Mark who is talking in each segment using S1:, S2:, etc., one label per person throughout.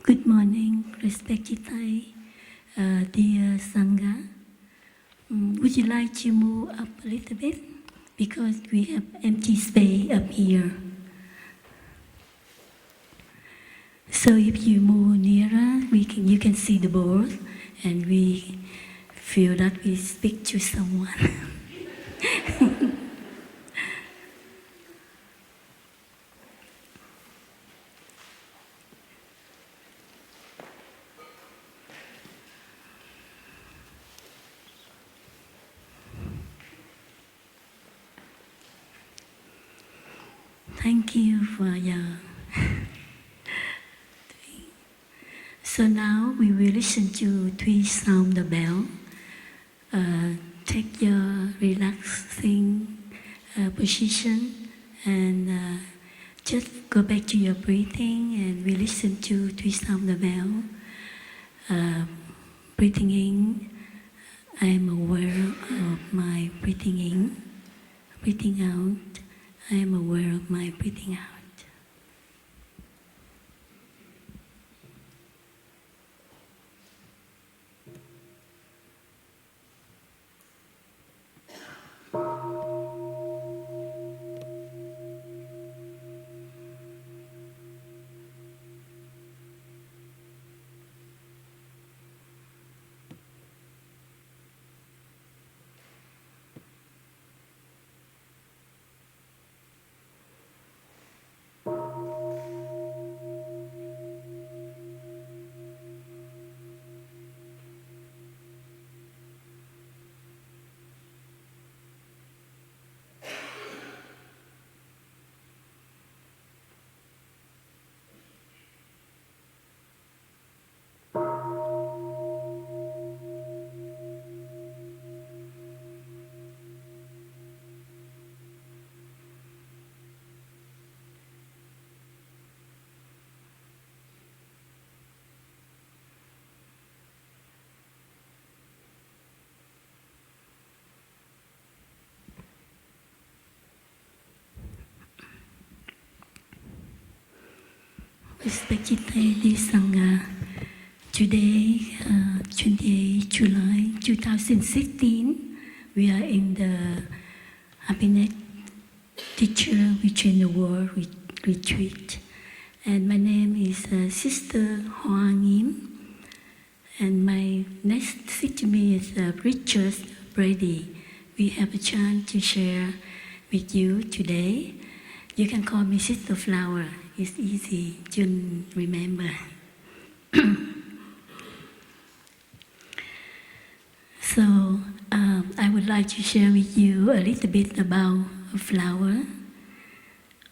S1: Good morning, respected Thai, dear Sangha. Would you like to move up a little bit? Because we have empty space up here. So if you move nearer, you can see the board and we feel that we speak to someone. Thank you for your... So now we will listen to three sound the bell. Take your relaxing position and just go back to your breathing and we listen to three sound the bell. Breathing in, I am aware of my breathing in. Breathing out, I am aware of my breathing out. Respected ladies Sangha, today, 28 July 2016, we are in the Happiness Teacher Within the World retreat. And my name is Sister Nghiem. And my next seat to me is Richard Brady. We have a chance to share with you today. You can call me Sister Flower. It's easy to remember. So I would like to share with you a little bit about a flower.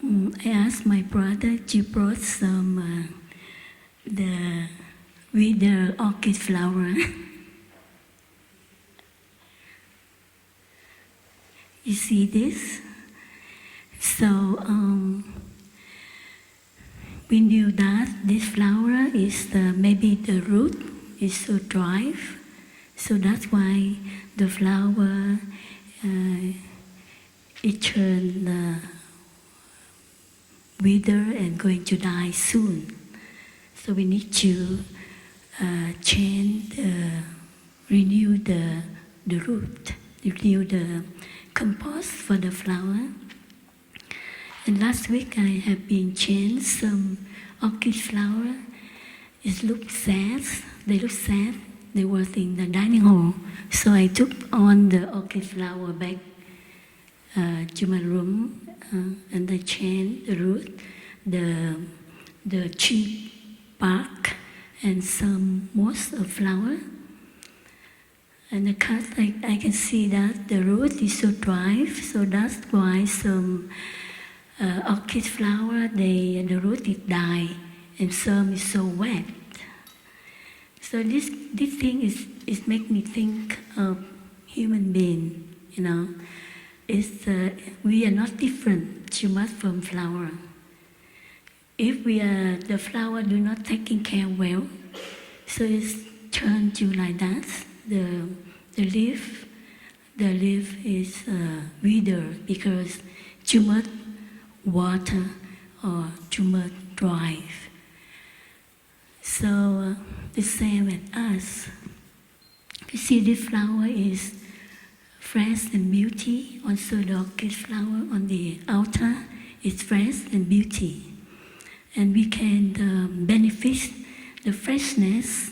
S1: I asked my brother to brought some the orchid flower. You see this? So we knew that this flower is maybe the root is so dry, so that's why the flower it turned wither and going to die soon. So we need to renew the root, renew the compost for the flower. And last week I have been changed some orchid flower. It looked sad. They look sad. They were in the dining hall. So I took on the orchid flower back to my room and I changed the root, the cheap bark and some moss of flower. And the cut, I can see that the root is so dry, so that's why some orchid flower, the root is die, and some is so wet. So this thing is make me think of human being, you know. We are not different too much from flower. If the flower do not taking care well, so it's turned to like that. The leaf is withered because too much water or too much dry. So the same with us. You see, this flower is fresh and beauty. Also, the orchid flower on the altar is fresh and beauty. And we can benefit the freshness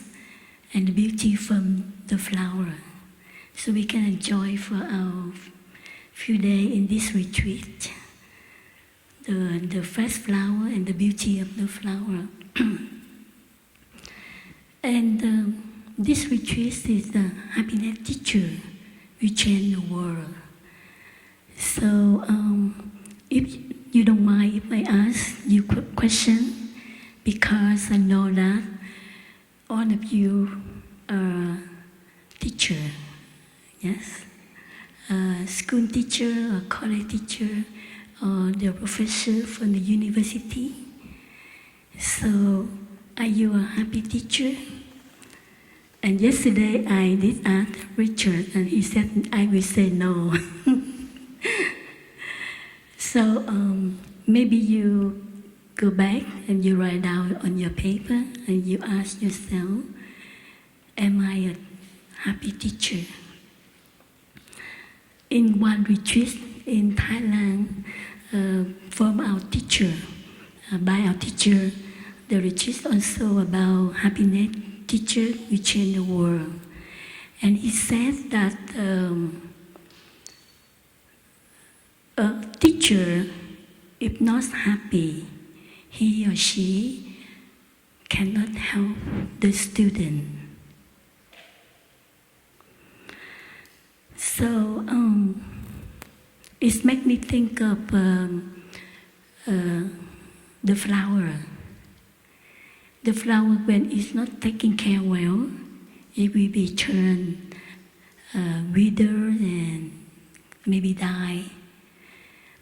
S1: and the beauty from the flower. So we can enjoy for our few days in this retreat the fresh flower and the beauty of the flower. And this retreat is the happiness teacher. We change the world. So if you don't mind if I ask you a question, because I know that all of you are teacher, yes? School teacher or college teacher or the professor from the university. So are you a happy teacher? And yesterday I did ask Richard and he said I will say no. So maybe you go back and you write down on your paper and you ask yourself, am I a happy teacher? In one retreat in Thailand, from our teacher, by our teacher, the retreat also about happiness teacher, we change the world. And he said that a teacher, if not happy, he or she cannot help the student. So it makes me think of the flower. The flower, when it's not taken care well, it will be turned wither and maybe die.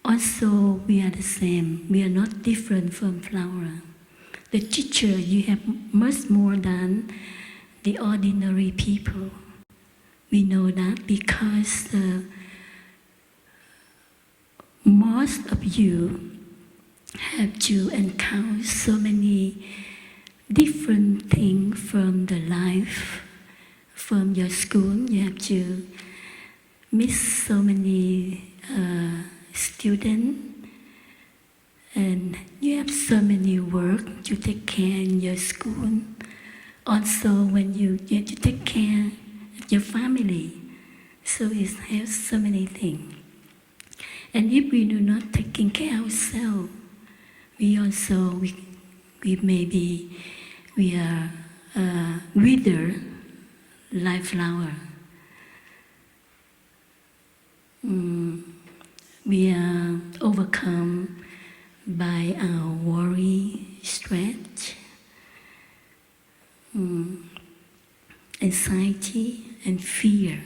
S1: Also, we are the same. We are not different from flower. The teacher, you have much more than the ordinary people. We know that because most of you have to encounter so many different things from the life, from your school. You have to meet so many students, and you have so many work to take care in your school. Also, when you have to take care of your family, so it has so many things. And if we do not taking care of ourselves, we also we are wither like flower. We are overcome by our worry, stress, anxiety, and fear,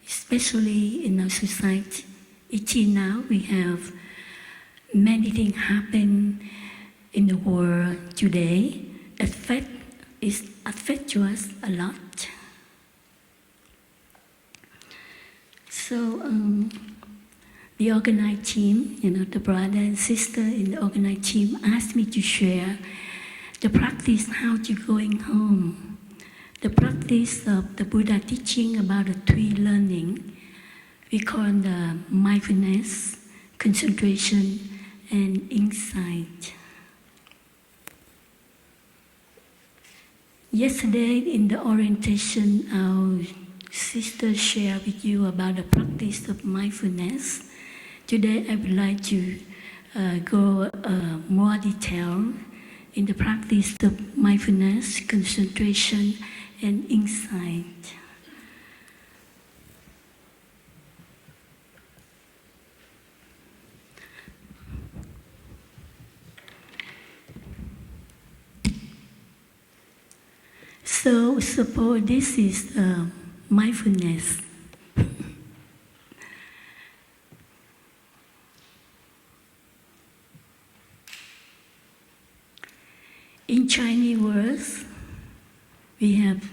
S1: especially in our society. Now we have many things happen in the world today. Affect us a lot. So the organized team, the brother and sister in the organized team asked me to share the practice how to going home, the practice of the Buddha teaching about the three learning. We call the mindfulness, concentration, and insight. Yesterday in the orientation, our sister shared with you about the practice of mindfulness. Today I would like to go more detail in the practice of mindfulness, concentration, and insight. So suppose this is mindfulness. In Chinese words, we have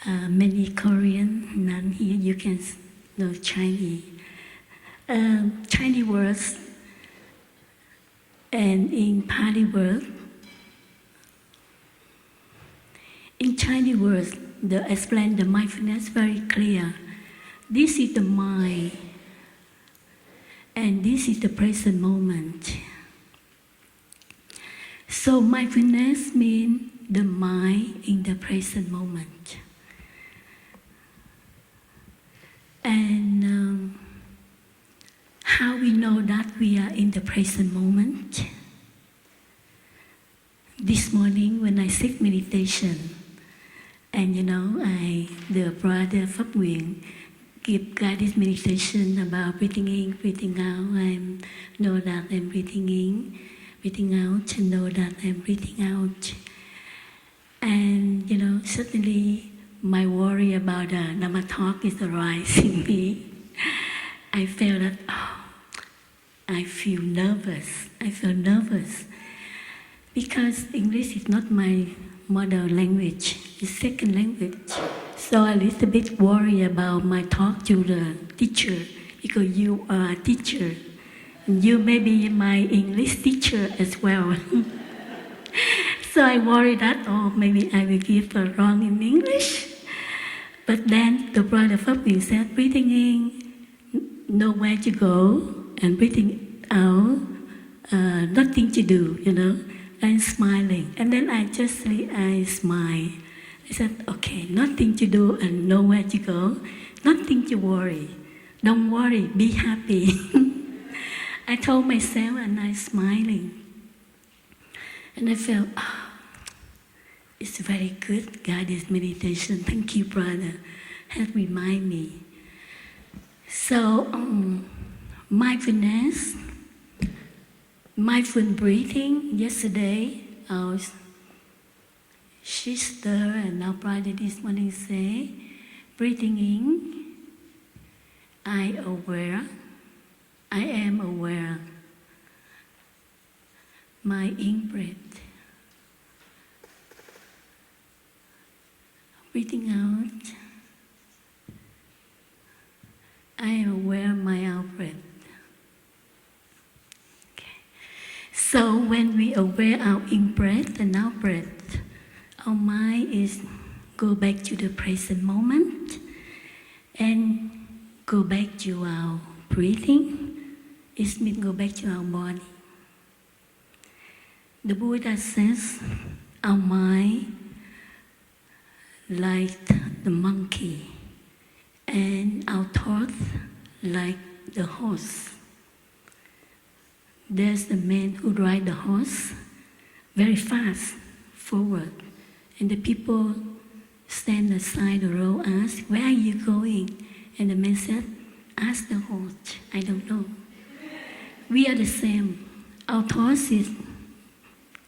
S1: many Korean, none here, you can know Chinese. Chinese words and in Pali word, in Chinese words, the explain the mindfulness very clear. This is the mind, and this is the present moment. So mindfulness means the mind in the present moment. And how we know that we are in the present moment? This morning when I sit meditation, and the brother Pháp Nguyện give guided meditation about breathing in, breathing out. I know that I'm breathing in, breathing out, and know that I'm breathing out. And suddenly my worry about the Nama talk is arising me. I felt that, I feel nervous. Because English is not my mother language, it's second language. So I'm a little bit worried about my talk to the teacher, because you are a teacher. And you may be my English teacher as well. So I worry that, maybe I will give a wrong in English. But then the brother Pháp Nguyện said, breathing in, know where to go, and breathing out, nothing to do, and smiling. And then I smile. I said, okay, nothing to do and nowhere to go, nothing to worry. Don't worry, be happy. I told myself and I smiling. And I felt, it's very good guided meditation. Thank you, brother. Help remind me. So, mindfulness, mindful breathing. Yesterday, our sister and our brother this morning say, breathing in, I am aware. My in-breath. Breathing out, I am aware of my out-breath. Okay. So when we aware our in-breath and out-breath, our mind is go back to the present moment and go back to our breathing. It means go back to our body. The Buddha says our mind like the monkey and our thoughts like the horse. There's the man who rides the horse very fast forward, and the people stand aside the road, ask, where are you going? And the man said, ask the horse, I don't know. We are the same. Our thoughts is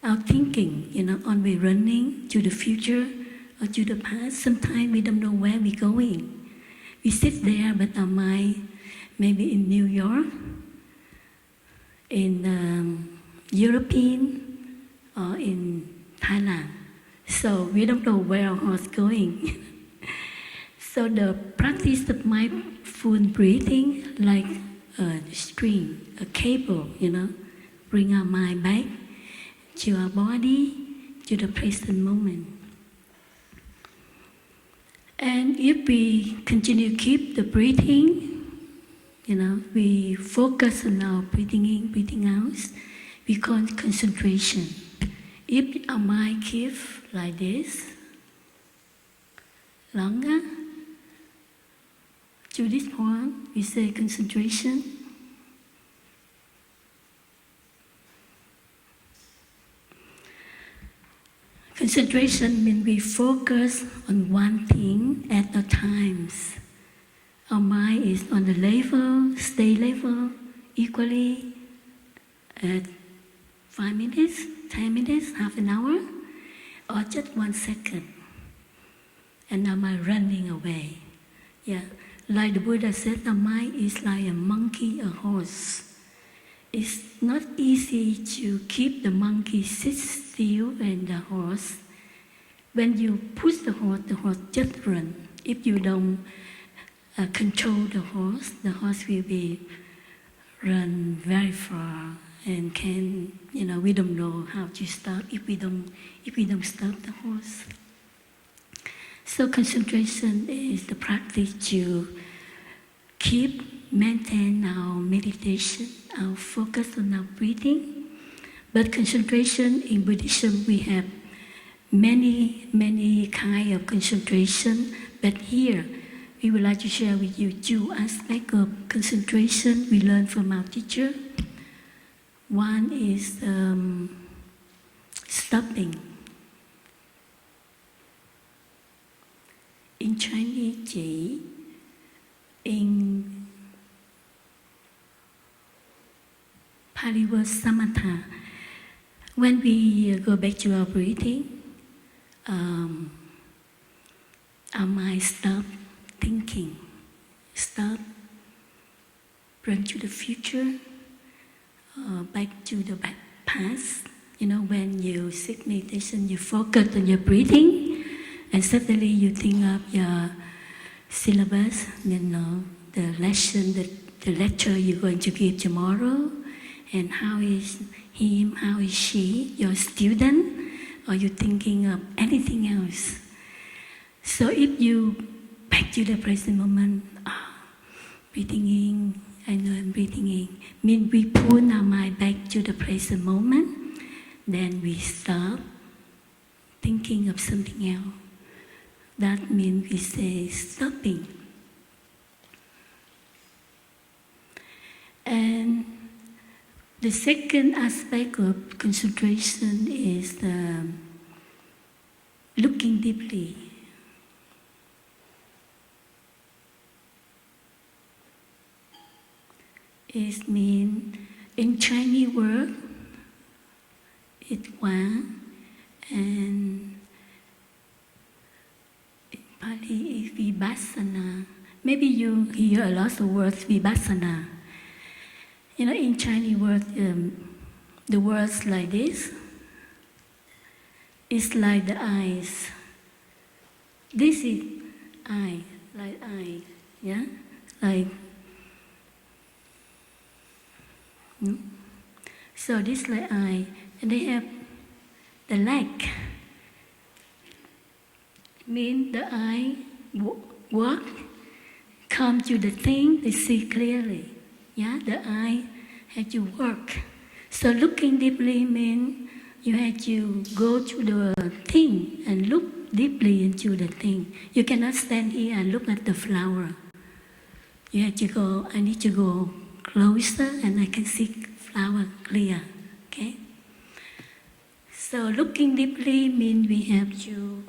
S1: our thinking, always running to the future or to the past. Sometimes we don't know where we're going. We sit there, but our mind maybe in New York, in European, or in Thailand. So we don't know where our heart's going. So the practice of mindful breathing, like a string, a cable, bring our mind back to our body, to the present moment. And if we continue to keep the breathing, we focus on our breathing in, breathing out, we call it concentration. If our mind keeps like this, longer, to this point, we say concentration. Concentration means we focus on one thing at a time. Our mind is on the level, stay level, equally at 5 minutes, 10 minutes, half an hour, or just 1 second. And our mind running away. Yeah, like the Buddha said, our mind is like a monkey, a horse. It's not easy to keep the monkey sit still and the horse. When you push the horse just run. If you don't control the horse will be run very far and we don't know how to stop if we don't stop the horse. So concentration is the practice to maintain our meditation, our focus on our breathing. But concentration in Buddhism, we have many kind of concentration. But here, we would like to share with you two aspects of concentration we learned from our teacher. One is stopping. In Chinese, chỉ in Pali word samatha. When we go back to our breathing, our mind stop thinking, stop, run to the future, back to the past. You know, when you sit meditation, you focus on your breathing, and suddenly you think of your syllabus, you know, the lesson, the lecture you're going to give tomorrow, and how is him, how is she, your student, or you thinking of anything else. So if you back to the present moment, breathing in, I know I'm breathing in, means we pull our mind back to the present moment, then we stop thinking of something else. That means we say stopping. And the second aspect of concentration is looking deeply. It means, in Chinese word, it's one, and in Pali is vipassana. Maybe you hear a lot of words vipassana. You know, in Chinese word, the words like this, it's like the eyes. This is eye, like eye, yeah? Like, so this like eye, and they have the leg. Mean the eye walk, come to the thing, they see clearly. Yeah, the eye had to work. So looking deeply means you had to go to the thing and look deeply into the thing. You cannot stand here and look at the flower. You have to go, I need to go closer and I can see flower clear, okay? So looking deeply means we have to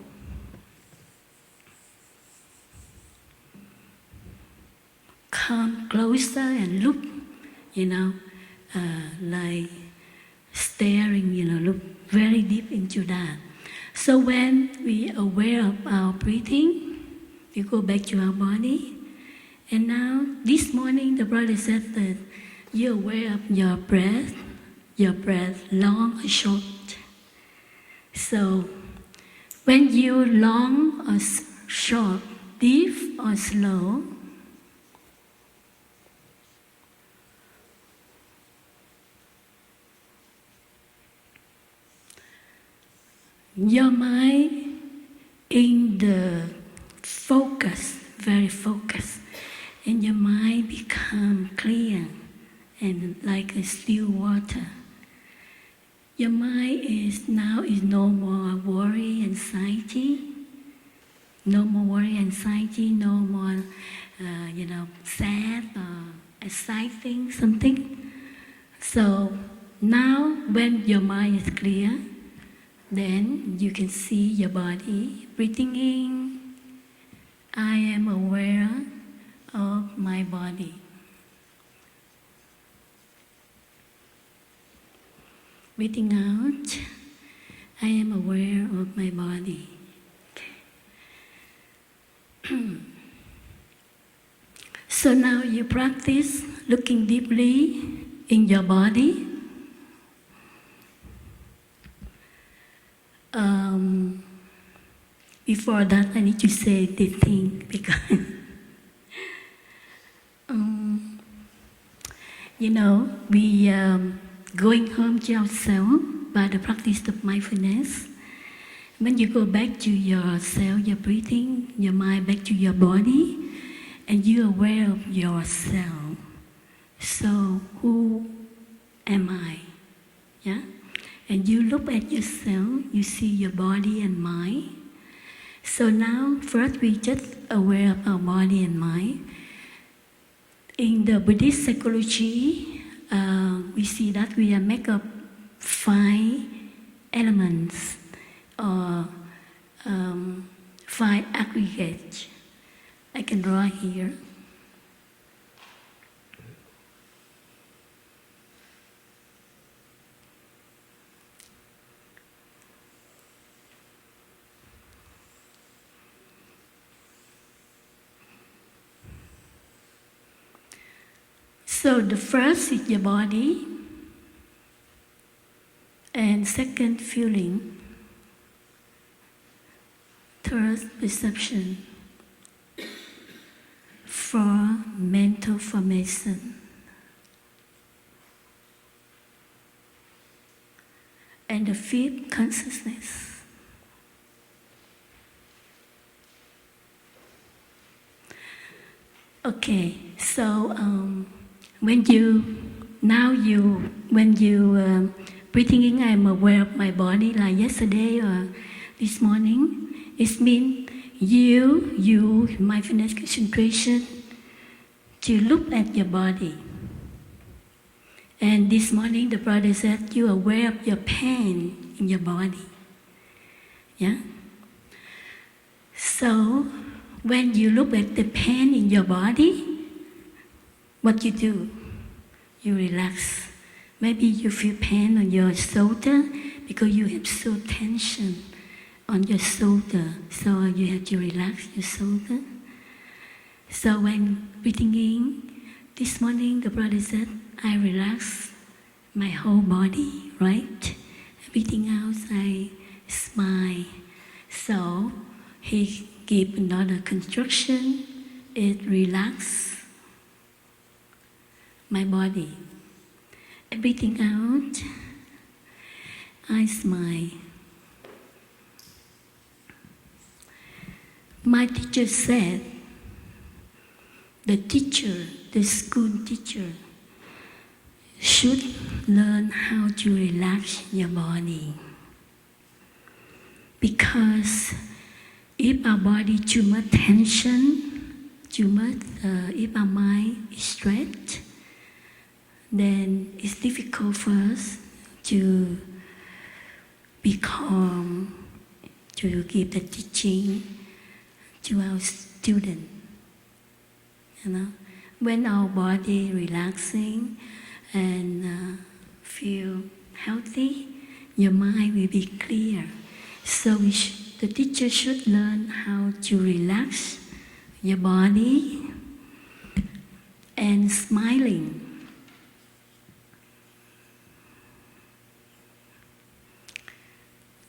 S1: come closer and look, you know, like staring, you know, look very deep into that. So when we are aware of our breathing, we go back to our body. And now, this morning, the brother said that you're aware of your breath long or short. So when you long or short, deep or slow, your mind in the focus, very focused, and your mind become clear and like a still water. Your mind is now no more worry, anxiety, no more worry, anxiety, no more, sad or exciting something. So now when your mind is clear, then you can see your body breathing in. I am aware of my body. Breathing out, I am aware of my body. Okay. So now you practice looking deeply in your body. Before that, I need to say this thing because, we going home to ourselves by the practice of mindfulness. When you go back to yourself, your breathing, your mind back to your body, and you're aware of yourself. So, who am I? Yeah? And you look at yourself, you see your body and mind. So now, first we just aware of our body and mind. In the Buddhist psychology, we see that we are made of 5 elements or 5 aggregates. I can draw here. So the first is your body, and second, feeling, third, perception, 4, mental formation, and the 5th, consciousness. Okay, so when you breathing in, I'm aware of my body, like yesterday or this morning. It means you mindfulness concentration to look at your body. And this morning, the brother said you are aware of your pain in your body. Yeah. So when you look at the pain in your body, what you do? You relax. Maybe you feel pain on your shoulder because you have so tension on your shoulder. So you have to relax your shoulder. So when breathing in, this morning the brother said, I relax my whole body, right? Breathing out, I smile. So he gave another construction, it relax my body. And breathing out, I smile. My teacher said, the school teacher, should learn how to relax your body. Because if our body too much tension, if our mind is stressed, then it's difficult for us to be calm, to give the teaching to our student. You know, when our body relaxing and feel healthy, your mind will be clear. So the teacher should learn how to relax your body and smiling.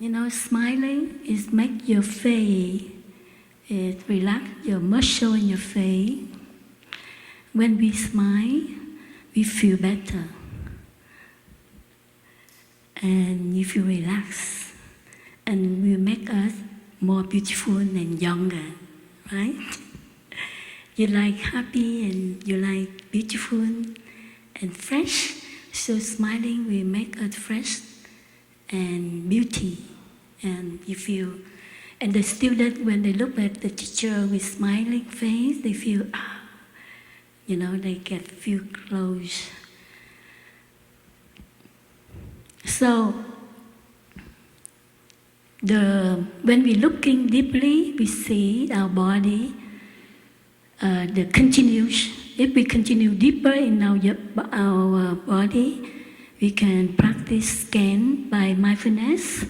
S1: You know, smiling is make your face, it relax your muscle in your face. When we smile, we feel better. And you feel relaxed. And will make us more beautiful and younger, right? You like happy and you like beautiful and fresh. So smiling will make us fresh and beauty, and you feel, and the student, when they look at the teacher with smiling face, they feel, you know, they feel close. So, when we looking deeply, we see our body, if we continue deeper in our body, we can practice scan by mindfulness.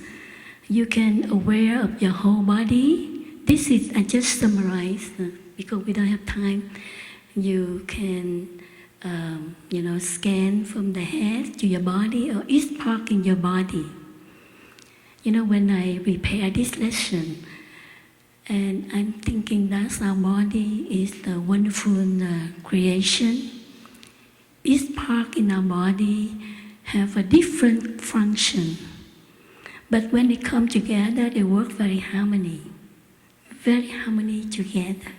S1: You can aware of your whole body. This is, I just summarized because we don't have time. You can, scan from the head to your body or each part in your body. You know, when I prepare this lesson, and I'm thinking that our body is the wonderful creation. Each part in our body have a different function. But when they come together, they work very harmony together.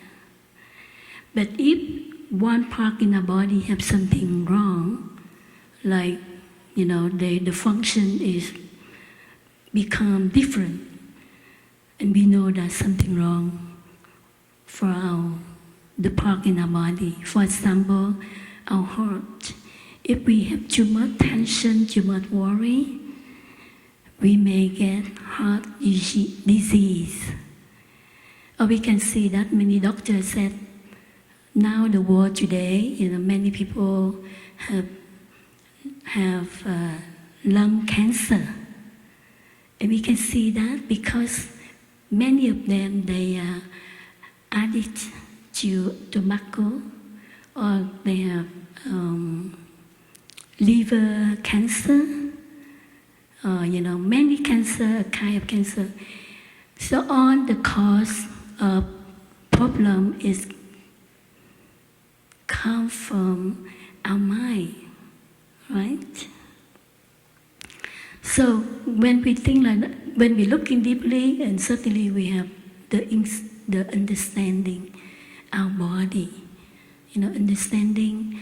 S1: But if one part in our body have something wrong, like, the function is become different, and we know there's something wrong for the part in our body. For example, our heart. If we have too much tension, too much worry, we may get heart disease. Or we can see that many doctors said, now the world today, many people have lung cancer. And we can see that because many of them, they are addicted to tobacco, or they have liver cancer, many cancer, kind of cancer. So all the cause of problem is come from our mind, right? So when we think like that, when we look in deeply, and certainly we have the understanding our body, understanding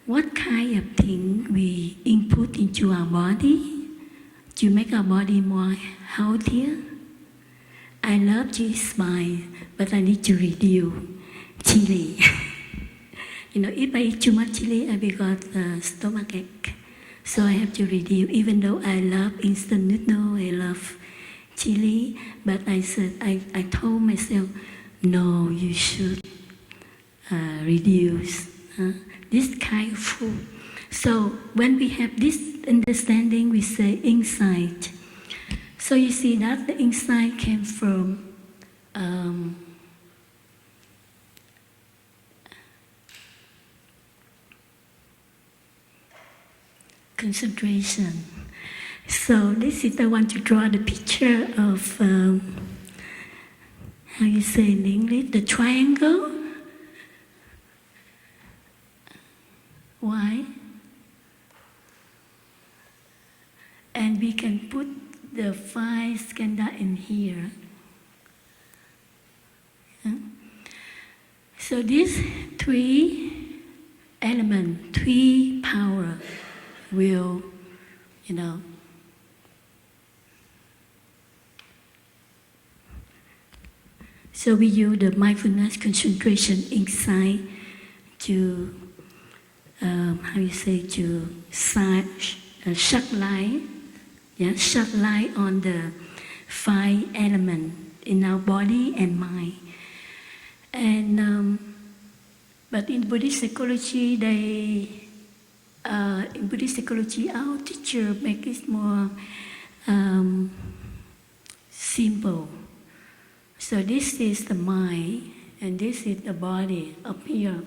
S1: what kind of thing we input into our body to make our body more healthier. I love to eat spice, but I need to reduce chili. If I eat too much chili, I will got stomach ache. So I have to reduce, even though I love instant noodle, I love chili, but I said, I told myself, no, you should reduce this kind of food. So when we have this understanding, we say insight. So you see that the insight came from concentration. So this is, I want to draw the picture of, how you say in English, the triangle. Why? And we can put the 5 skandha in here. So these 3 elements, 3 power will, so we use the mindfulness concentration inside to, to shed light, shed light on the 5 elements in our body and mind. And but in Buddhist psychology, in Buddhist psychology, our teacher make it more simple. So this is the mind, and this is the body up here.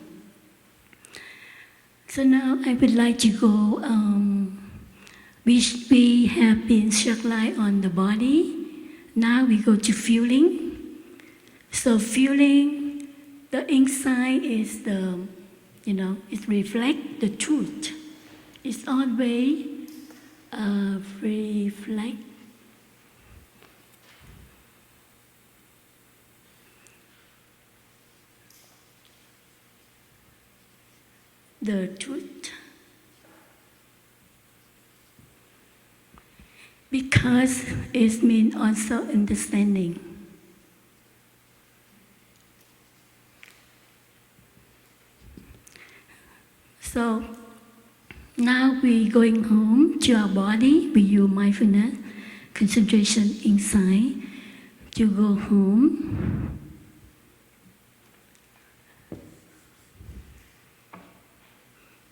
S1: So now I would like to go, we have been shed light on the body. Now we go to feeling. So feeling, the inside is the, it reflects the truth. It's always reflect the truth, because it means also understanding. So now we're going home to our body. We use mindfulness, concentration inside to go home.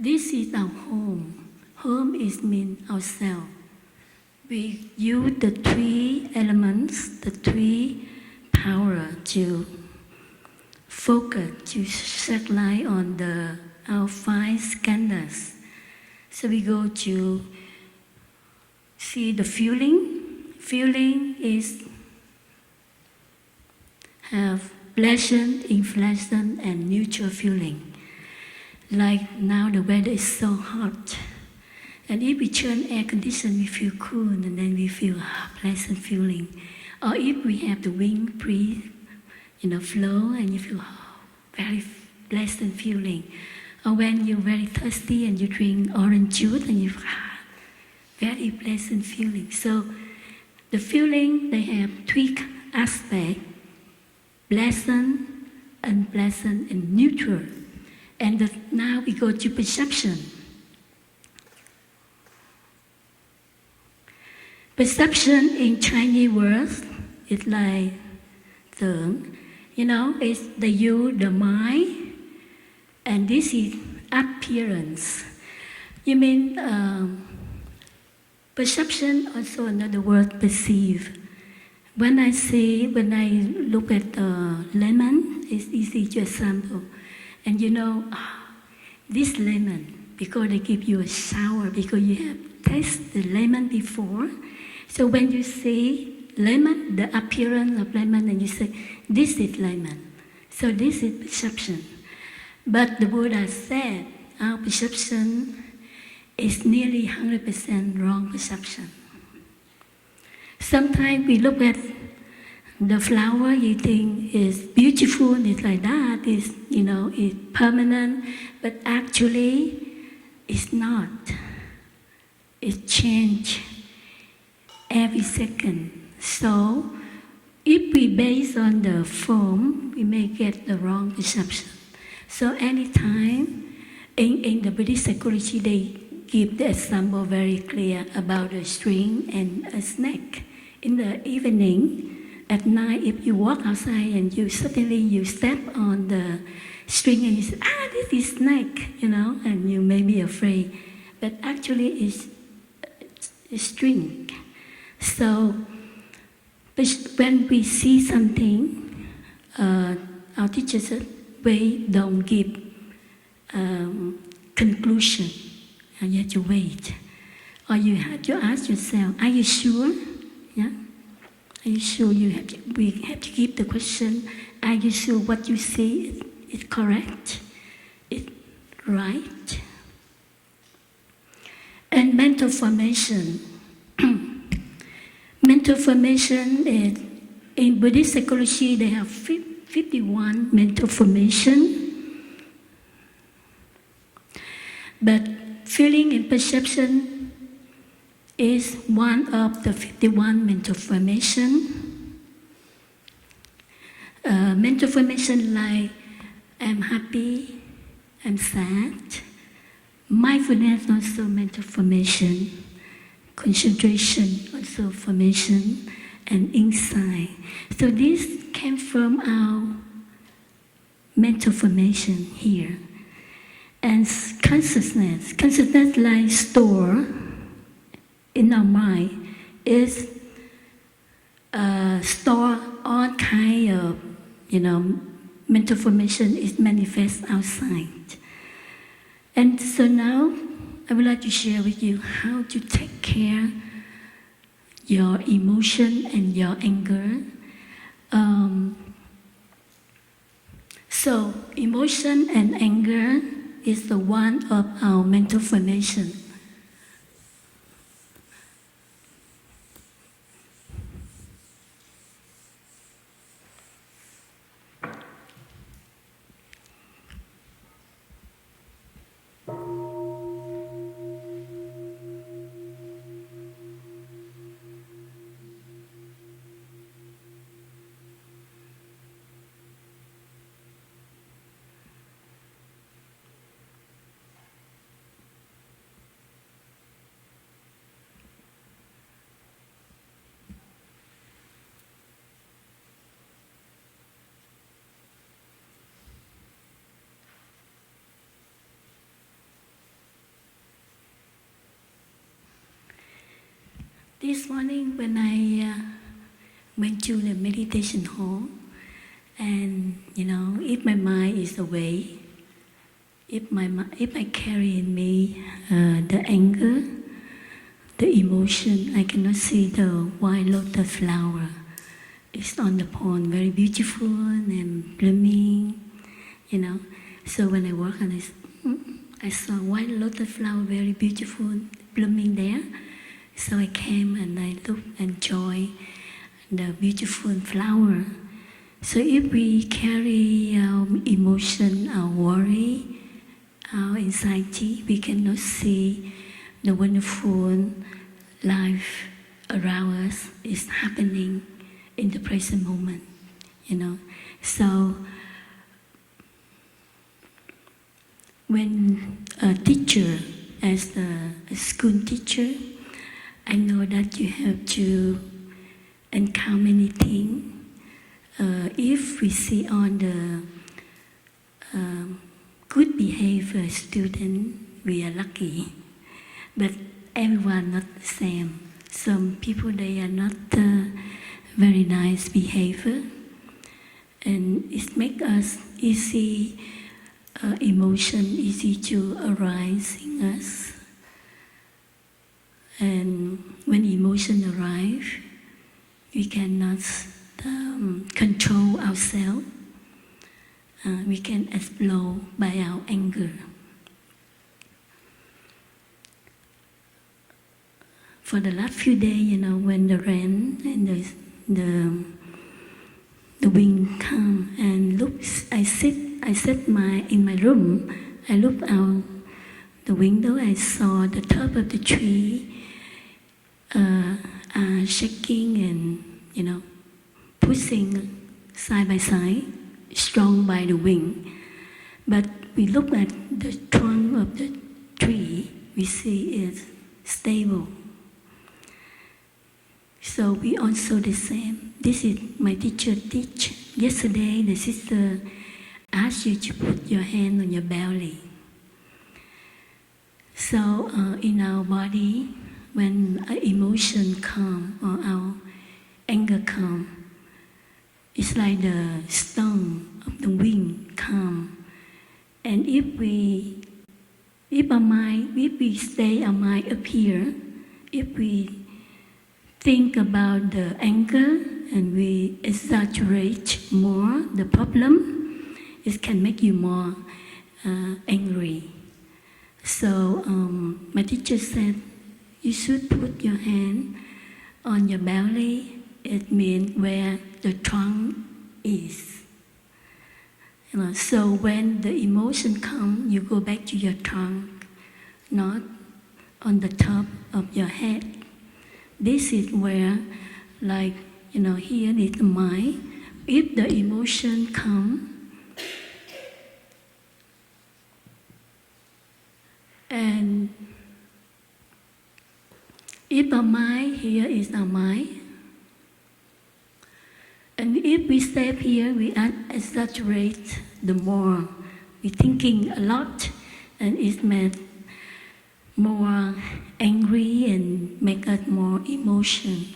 S1: This is our home. Home is mean ourselves. We use the 3 elements, the 3 power to focus, to shed light on our 5 skandhas. So we go to see the feeling. Feeling is have pleasant, unpleasant, and neutral feeling. Like now the weather is so hot, And if we turn air condition, we feel cool, and then we feel pleasant feeling. Or if we have the wind breeze, flow, and you feel very pleasant feeling. Or when you're very thirsty and you drink orange juice, and you feel very pleasant feeling. So the feeling, they have three aspects: pleasant, unpleasant, and neutral. And now we go to perception. Perception in Chinese words is like tưởng, it's the you, the mind, and this is appearance. You mean perception, also another word, perceive. When I look at lemon, it's easy to example. And this lemon, because they give you a shower, because you have tasted the lemon before. So when you see lemon, the appearance of lemon, and you say, this is lemon. So this is perception. But the Buddha said, our perception is nearly 100% wrong perception. Sometimes we look at the flower, you think is beautiful, it's like that, it's permanent, but actually it's not. It changes every second. So if we base on the form, we may get the wrong perception. So anytime in the Buddhist psychology, they give the example very clear about a string and a snake. In the evening, at night, if you walk outside and you suddenly step on the string and you say, this is snake, and you may be afraid. But actually it's a string. So when we see something, our teacher said, we don't give conclusion, and you have to wait. Or you have to ask yourself, are you sure? Yeah? Are you sure we have to keep the question, are you sure what you see is correct? It's right? And mental formation. Mental formation is, in Buddhist psychology, they have 51 mental formation. But feeling and perception is one of the 51 mental formation. Mental formation like, I'm happy, I'm sad. Mindfulness also mental formation. Concentration also formation, and insight. So this came from our mental formation here. And consciousness like store in our mind, is store all kind of, mental formation is manifest outside. And so now, I would like to share with you how to take care your emotion and your anger. So emotion and anger is the one of our mental formation. This morning when I went to the meditation hall, and if my mind is away, if I carry in me the anger, the emotion, I cannot see the white lotus flower. It's on the pond, very beautiful and blooming, So when I walk and I saw white lotus flower, very beautiful, blooming there. So I came and I looked and enjoyed the beautiful flower. So if we carry our emotion, our worry, our anxiety, we cannot see the wonderful life around us is happening in the present moment, So when a teacher, as a school teacher, I know that you have to encounter many things. If we see on the good behavior student, we are lucky. But everyone not the same. Some people, they are not very nice behavior. And it makes us easy, emotion easy to arise in us. And when emotion arrive, we cannot control ourselves. We can explode by our anger. For the last few days, when the rain and the wind come and looks, I sit in my room. I look out the window. I saw the top of the tree are shaking and pushing side by side, strong by the wind. But we look at the trunk of the tree. We see it's stable. So we also the same. This is my teacher teach. Yesterday, the sister asked you to put your hand on your belly. So in our body, when our emotion come or our anger come, it's like the storm of the wind come. And if we stay our mind up here, if we think about the anger and we exaggerate more the problem, it can make you more angry. So my teacher said, you should put your hand on your belly. It means where the trunk is. So when the emotion comes, you go back to your trunk, not on the top of your head. This is where, like, here is the mind. If the emotion comes, and if our mind, here is our mind. And if we step here, we exaggerate the more. We're thinking a lot, and it makes more angry and make us more emotion.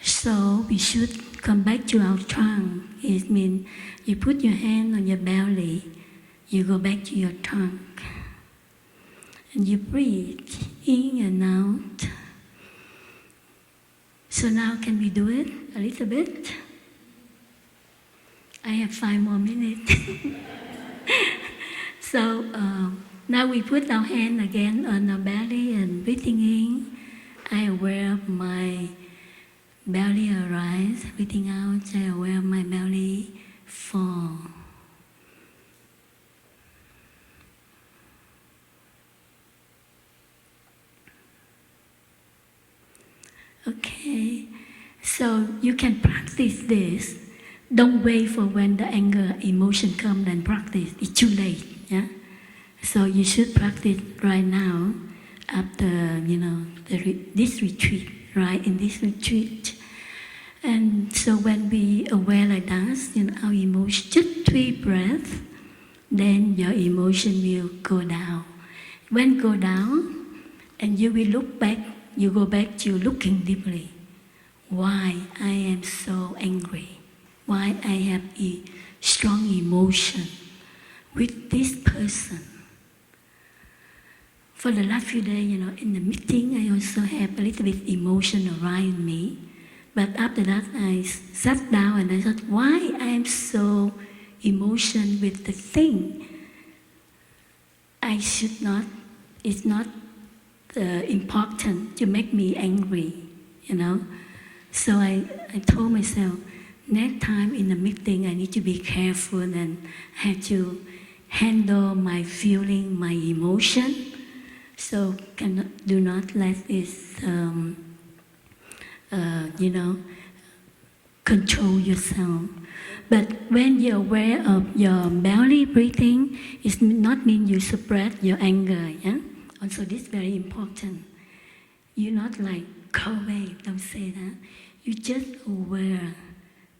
S1: So we should come back to our trunk. It means you put your hand on your belly, you go back to your trunk, and you breathe in and out. So now can we do it a little bit? I have 5 more minutes. So now we put our hand again on our belly and breathing in. I am aware of my belly arise. Breathing out, I am aware of my belly fall. Okay, so you can practice this. Don't wait for when the anger, emotion comes and practice. It's too late. Yeah. So you should practice right now, after this retreat, right in this retreat. And so when we aware like that, our emotion, just 3 breaths, then your emotion will go down. When go down, and you will look back. You go back to looking deeply. Why I am so angry? Why I have a strong emotion with this person? For the last few days, in the meeting, I also have a little bit emotion around me. But after that, I sat down and I thought, why I am so emotional with the thing? I should not. It's not important to make me angry, you know. So I told myself, next time in a meeting, I need to be careful and I have to handle my feeling, my emotion. So do not let this, control yourself. But when you're aware of your belly breathing, it not mean you suppress your anger. Yeah. Also, this is very important. You're not like go away. Don't say that. You're just aware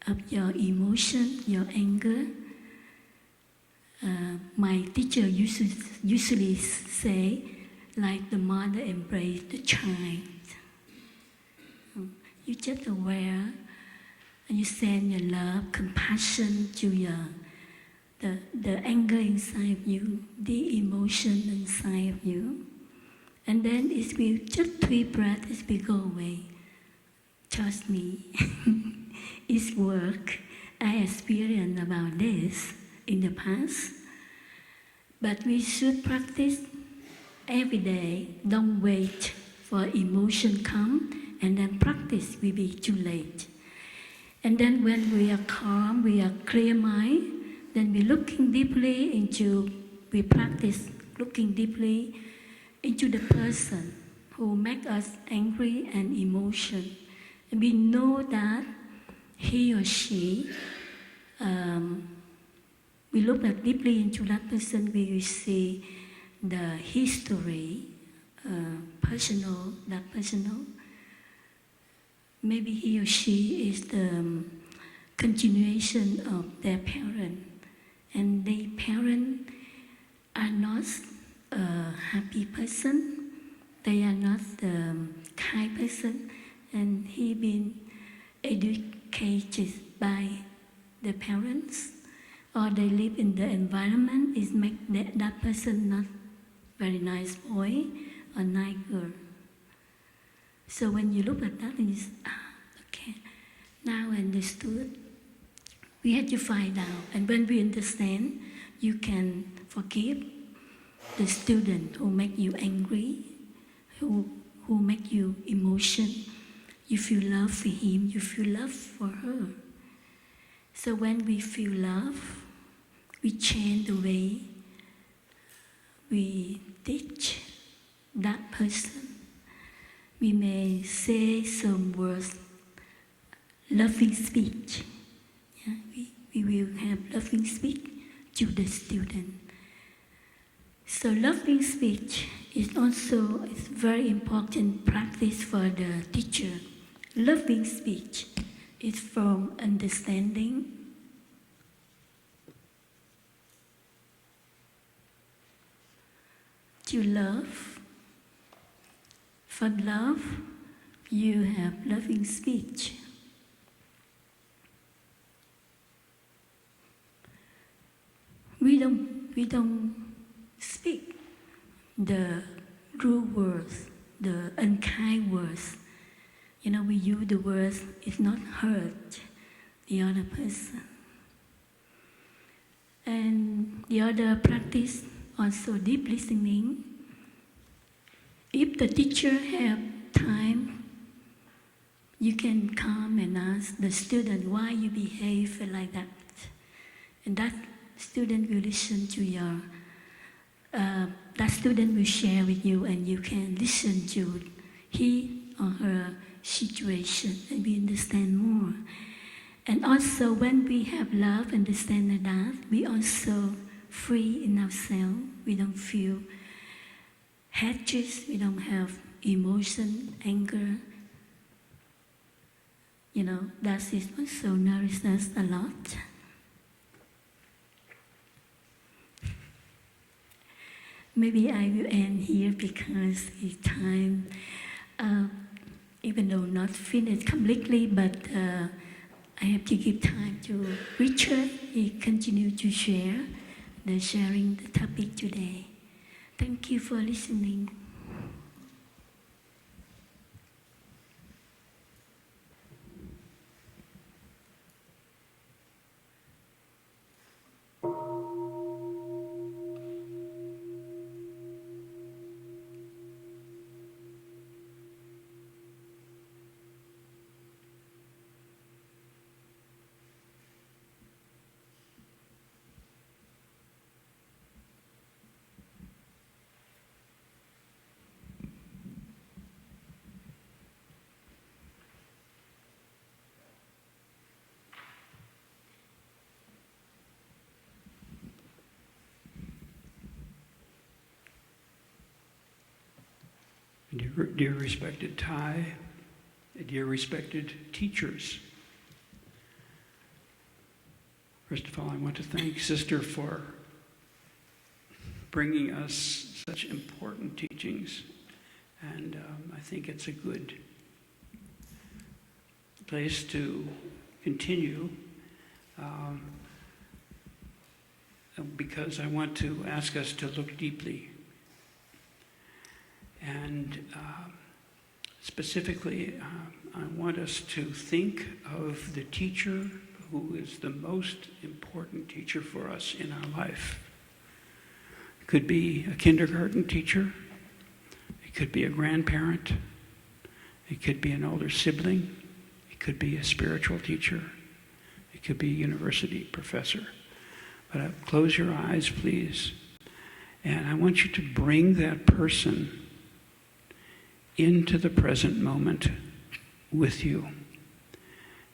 S1: of your emotion, your anger. My teacher usually say, like the mother embrace the child. You're just aware, and you send your love, compassion to the anger inside of you, the emotion inside of you. And then it will just 3 breaths, it will go away. Trust me, it's work. I experienced about this in the past. But we should practice every day. Don't wait for emotion come and then practice will be too late. And then when we are calm, we are clear mind, then we practice looking deeply into the person who make us angry and emotion. And we know that he or she, we look deeply into that person, we will see the history, personal. Maybe he or she is the continuation of their parent, and the parent are not a happy person, they are not the kind person, and he been educated by the parents, or they live in the environment, it make that person not very nice boy or nice girl. So when you look at that, it's, okay, now I understood. We have to find out, and when we understand, you can forgive the student who make you angry, who make you emotion. You feel love for him, you feel love for her. So when we feel love, we change the way we teach that person. We may say some words, loving speech. Yeah, we will have loving speech to the student. So loving speech is also very important practice for the teacher. Loving speech is from understanding, to love. From love, you have loving speech. We don't speak the rude words, the unkind words. You know, we use the words, it's not hurt the other person. And the other practice, also deep listening. If the teacher have time, you can come and ask the student why you behave like that. And that student will listen to your, that student will share with you, and you can listen to he or her situation and we understand more. And also when we have love, understand that, we also free in ourselves. We don't feel hatred, we don't have emotion, anger. You know, that is also nourishes us a lot. Maybe I will end here because it's time, even though not finished completely, but I have to give time to Richard. He continue to share sharing the topic today. Thank you for listening.
S2: Dear respected Thai, dear respected teachers, first of all, I want to thank Sister for bringing us such important teachings, and I think it's a good place to continue because I want to ask us to look deeply. And specifically, I want us to think of the teacher who is the most important teacher for us in our life. It could be a kindergarten teacher. It could be a grandparent. It could be an older sibling. It could be a spiritual teacher. It could be a university professor. But close your eyes, please. And I want you to bring that person into the present moment with you.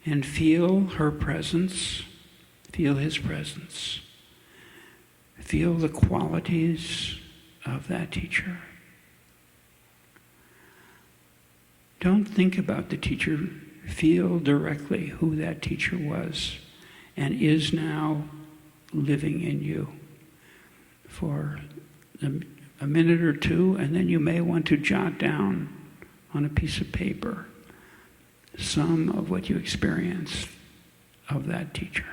S2: And feel her presence, feel his presence. Feel the qualities of that teacher. Don't think about the teacher. Feel directly who that teacher was and is now living in you for a minute or two, and then you may want to jot down on a piece of paper some of what you experienced of that teacher.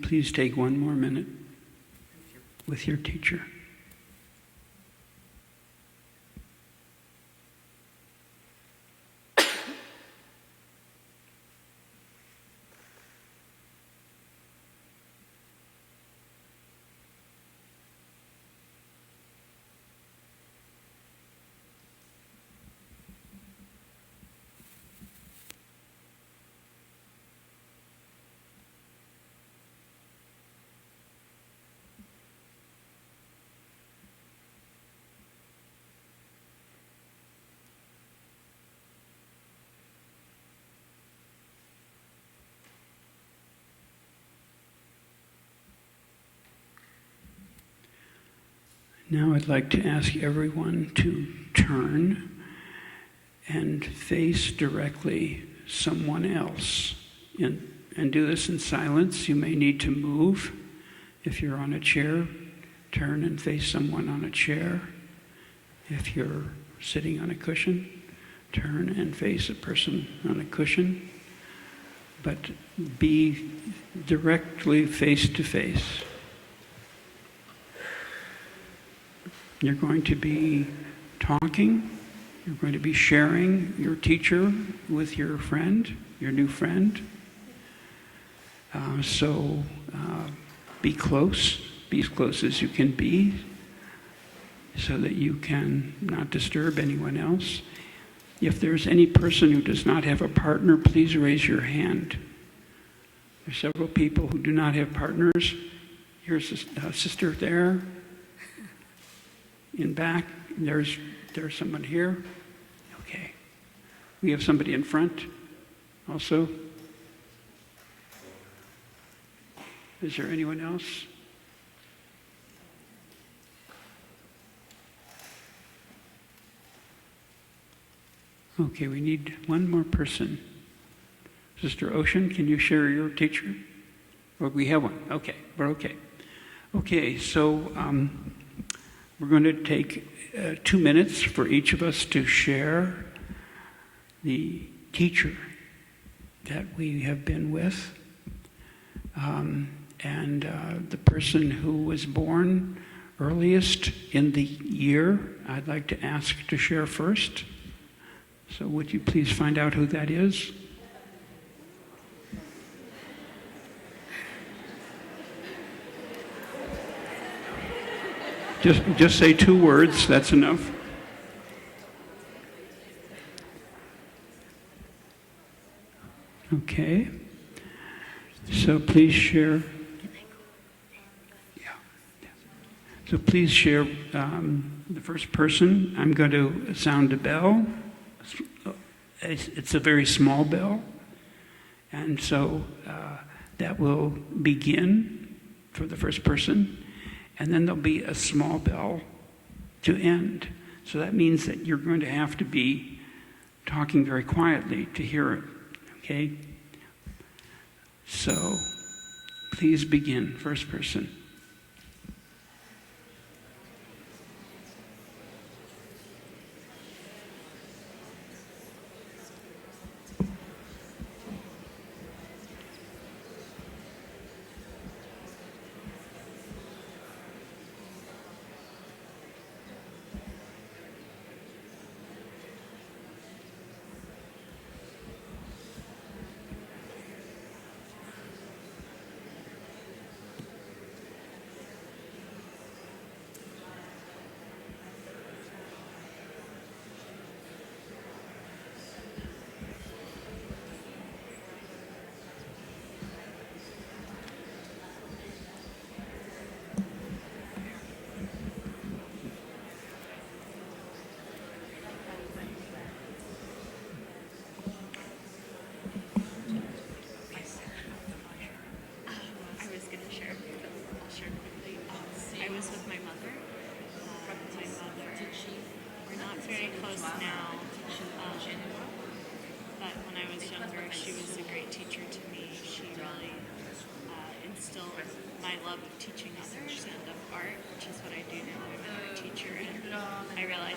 S2: Please take one more minute with your teacher. Now I'd like to ask everyone to turn and face directly someone else. And do this in silence. You may need to move. If you're on a chair, turn and face someone on a chair. If you're sitting on a cushion, turn and face a person on a cushion. But be directly face to face. You're going to be talking, you're going to be sharing your teacher with your friend, your new friend. So be as close as you can be, so that you can not disturb anyone else. If there's any person who does not have a partner, please raise your hand. There's several people who do not have partners. Here's a sister there, in back. There's someone here. Okay. We have somebody in front also. Is there anyone else? Okay, we need one more person. Sister Ocean, can you share your teacher? Or we have one? Okay, we're okay. Okay, so we're going to take 2 minutes for each of us to share the teacher that we have been with, and the person who was born earliest in the year. I'd like to ask to share first. So would you please find out who that is? Just say 2 words, that's enough. Okay. So please share. Yeah. So please share the first person. I'm going to sound a bell. It's a very small bell. And so that will begin for the first person. And then there'll be a small bell to end. So that means that you're going to have to be talking very quietly to hear it. Okay? So please begin, first person.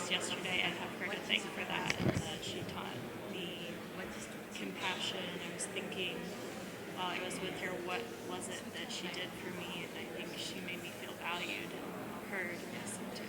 S3: Yesterday, I have her to thank for that, and that she taught me compassion. I was thinking while I was with her, what was it that she did for me, and I think she made me feel valued and heard and listened to.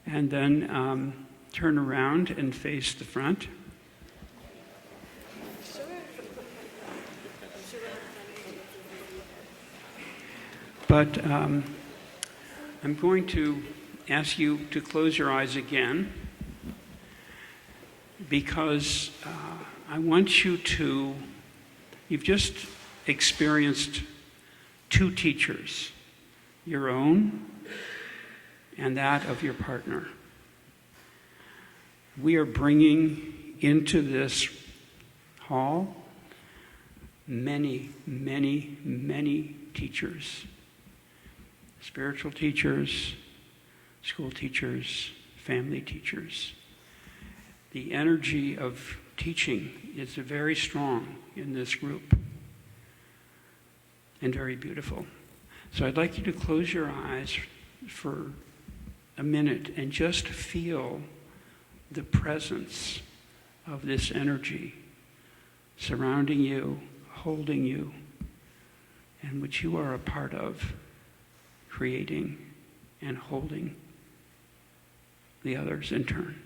S2: And then turn around and face the front. But I'm going to ask you to close your eyes again, because I want you to, you've just experienced two teachers, your own and that of your partner. We are bringing into this hall many, many, many teachers. Spiritual teachers, school teachers, family teachers. The energy of teaching is very strong in this group and very beautiful. So I'd like you to close your eyes for a minute and just feel the presence of this energy surrounding you, holding you, and which you are a part of, creating and holding the others in turn.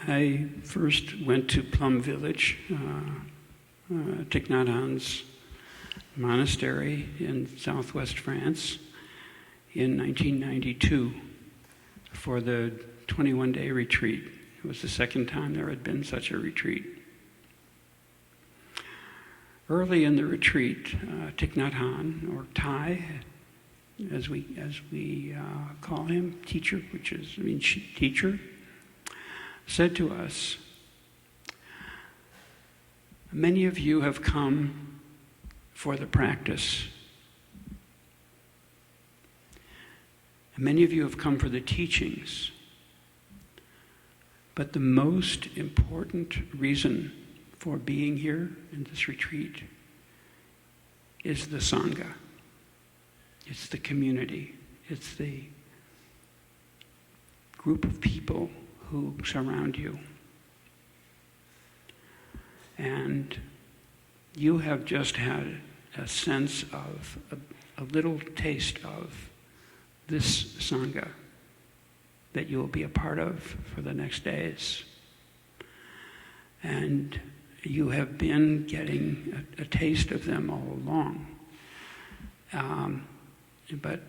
S2: I first went to Plum Village, Thich Nhat Hanh's monastery in southwest France in 1992 for the 21-day retreat. It was the second time there had been such a retreat. Early in the retreat, Thich Nhat Hanh, or Thai, as we call him, teacher, teacher, said to us, many of you have come for the practice. Many of you have come for the teachings. But the most important reason for being here in this retreat is the Sangha. It's the community. It's the group of people who surround you. And you have just had a sense of, a little taste of this Sangha that you will be a part of for the next days. And you have been getting a taste of them all along. But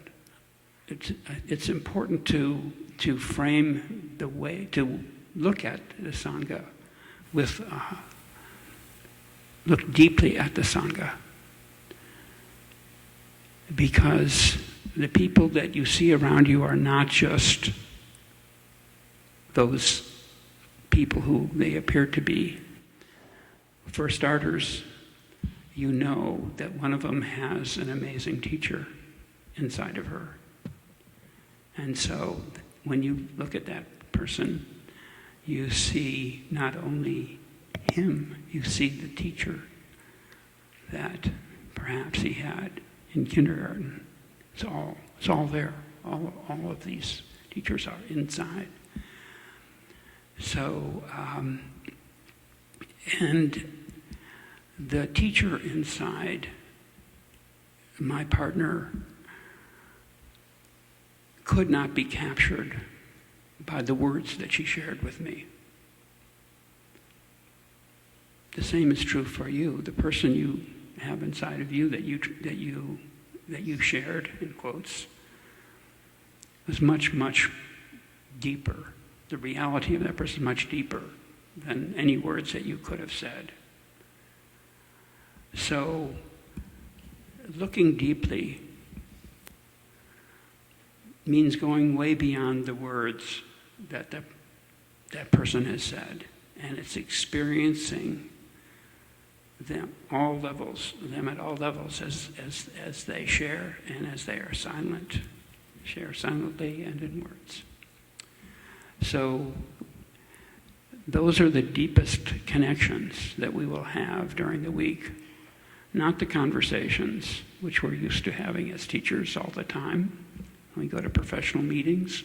S2: it's important to frame the way, to look at the Sangha with, look deeply at the Sangha. Because the people that you see around you are not just those people who they appear to be. For starters, you know that one of them has an amazing teacher inside of her. And so when you look at that person, you see not only him, you see the teacher that perhaps he had in kindergarten. It's all there. All of these teachers are inside. So, and the teacher inside, my partner, could not be captured by the words that she shared with me. The same is true for you. The person you have inside of you that you shared, in quotes, was much, much deeper. The reality of that person is much deeper than any words that you could have said. So, looking deeply means going way beyond the words that that person has said, and it's experiencing them at all levels as they share and as they are silent, share silently and in words. So those are the deepest connections that we will have during the week, not the conversations which we're used to having as teachers all the time when we go to professional meetings,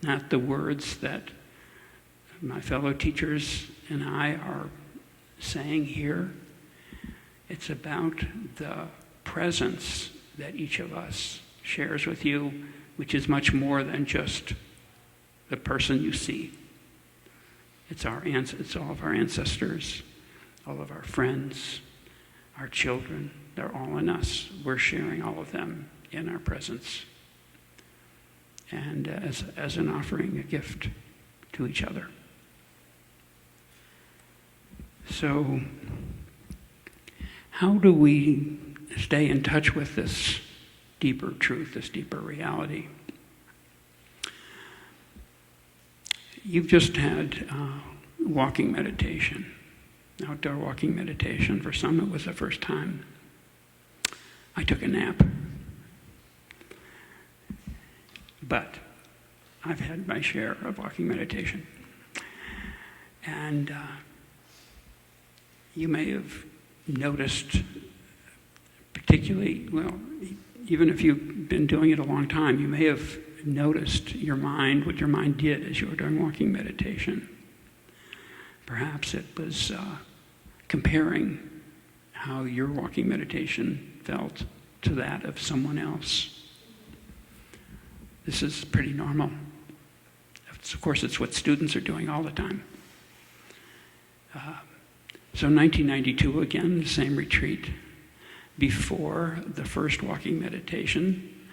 S2: not the words that my fellow teachers and I are saying here. It's about the presence that each of us shares with you, which is much more than just the person you see. It's all of our ancestors, all of our friends, our children. They're all in us. We're sharing all of them in our presence, and as an offering, a gift to each other. So, how do we stay in touch with this deeper truth, this deeper reality? You've just had walking meditation, outdoor walking meditation. For some, it was the first time. I took a nap. But I've had my share of walking meditation. And you may have noticed, particularly, well, even if you've been doing it a long time, you may have noticed your mind, what your mind did as you were doing walking meditation. Perhaps it was comparing how your walking meditation felt to that of someone else. This is pretty normal. Of course, it's what students are doing all the time. So 1992, again, the same retreat. Before the first walking meditation,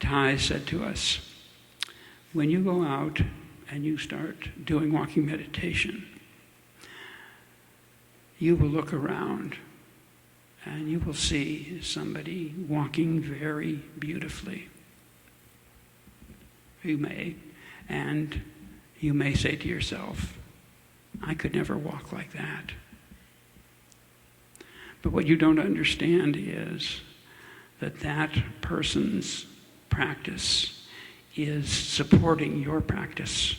S2: Ty said to us, when you go out and you start doing walking meditation, you will look around and you will see somebody walking very beautifully. You may say to yourself, I could never walk like that. But what you don't understand is that that person's practice is supporting your practice.